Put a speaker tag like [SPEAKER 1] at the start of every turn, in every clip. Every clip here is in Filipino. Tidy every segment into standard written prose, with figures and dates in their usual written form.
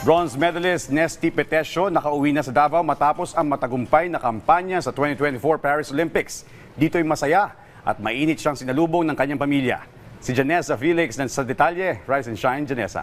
[SPEAKER 1] Bronze medalist Nesty Petesio nakauwi na sa Davao matapos ang matagumpay na kampanya sa 2024 Paris Olympics. Dito'y masaya at mainit siyang sinalubong ng kanyang pamilya. Si Janessa Felix sa detalye. Rise and shine, Janessa.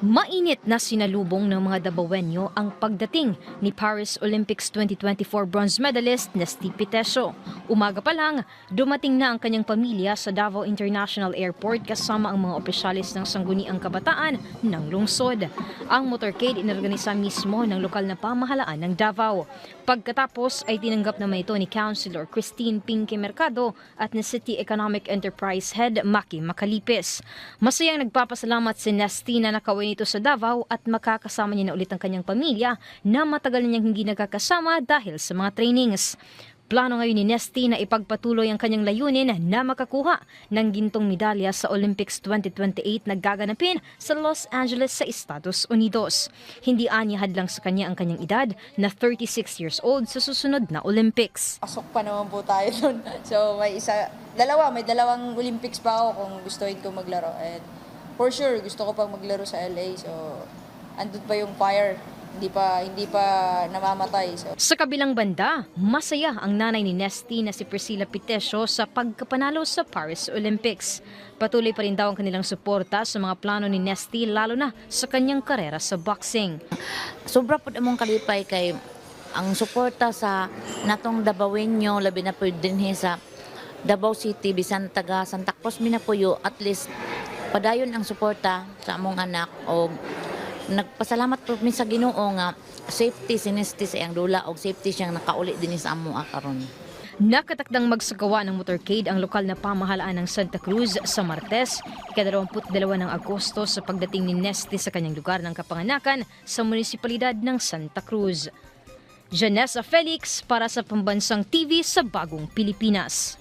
[SPEAKER 2] Mainit na sinalubong ng mga Davaoenyo ang pagdating ni Paris Olympics 2024 bronze medalist Nesty Petesio. Umaga pa lang, dumating na ang kanyang pamilya sa Davao International Airport kasama ang mga opisyalis ng Sangguniang Kabataan ng lungsod. Ang motorcade inorganisa mismo ng lokal na pamahalaan ng Davao. Pagkatapos ay tinanggap naman ito ni Councilor Christine Pinque Mercado at ni City Economic Enterprise Head Maki Macalipis. Masayang nagpapasalamat si Nesty na nakauwi nito sa Davao at makakasama niya na ulit ang kanyang pamilya na matagal na niyang hindi nagkakasama dahil sa mga trainings. Plano ngayon ni Nesty na ipagpatuloy ang kanyang layunin na makakuha ng gintong medalya sa Olympics 2028 na gaganapin sa Los Angeles sa Estados Unidos. Hindi anya hadlang sa kanya ang kanyang edad na 36 years old sa susunod na Olympics.
[SPEAKER 3] Pasok pa naman po tayo doon. So may dalawang Olympics pa ako kung gustuin ko maglaro. And for sure, gusto ko pang maglaro sa LA. So andun pa yung fire. Hindi pa namamatay. So.
[SPEAKER 2] Sa kabilang banda, masaya ang nanay ni Nesty na si Priscilla Petesio sa pagkapanalo sa Paris Olympics. Patuloy pa rin daw ang kanilang suporta sa mga plano ni Nesty lalo na sa kanyang karera sa boxing.
[SPEAKER 4] Sobra po among kalipay kay ang suporta sa natong Davaoenyo labi na po dinhi sa Davao City bisan taga Santa Cruz Minapuyo, at least padayon ang suporta sa among anak o nagpasalamat po mi sa Ginoo nga safety si Nesty sa iyang dula og safety siyang nakauli dinhi sa amo karon.
[SPEAKER 2] Nakatakdang magsagawa ng motorcade ang lokal na pamahalaan ng Santa Cruz sa Martes, ika-22 ng Agosto sa pagdating ni Nesty sa kanyang lugar ng kapanganakan sa munisipalidad ng Santa Cruz. Janessa Felix para sa Pambansang TV sa Bagong Pilipinas.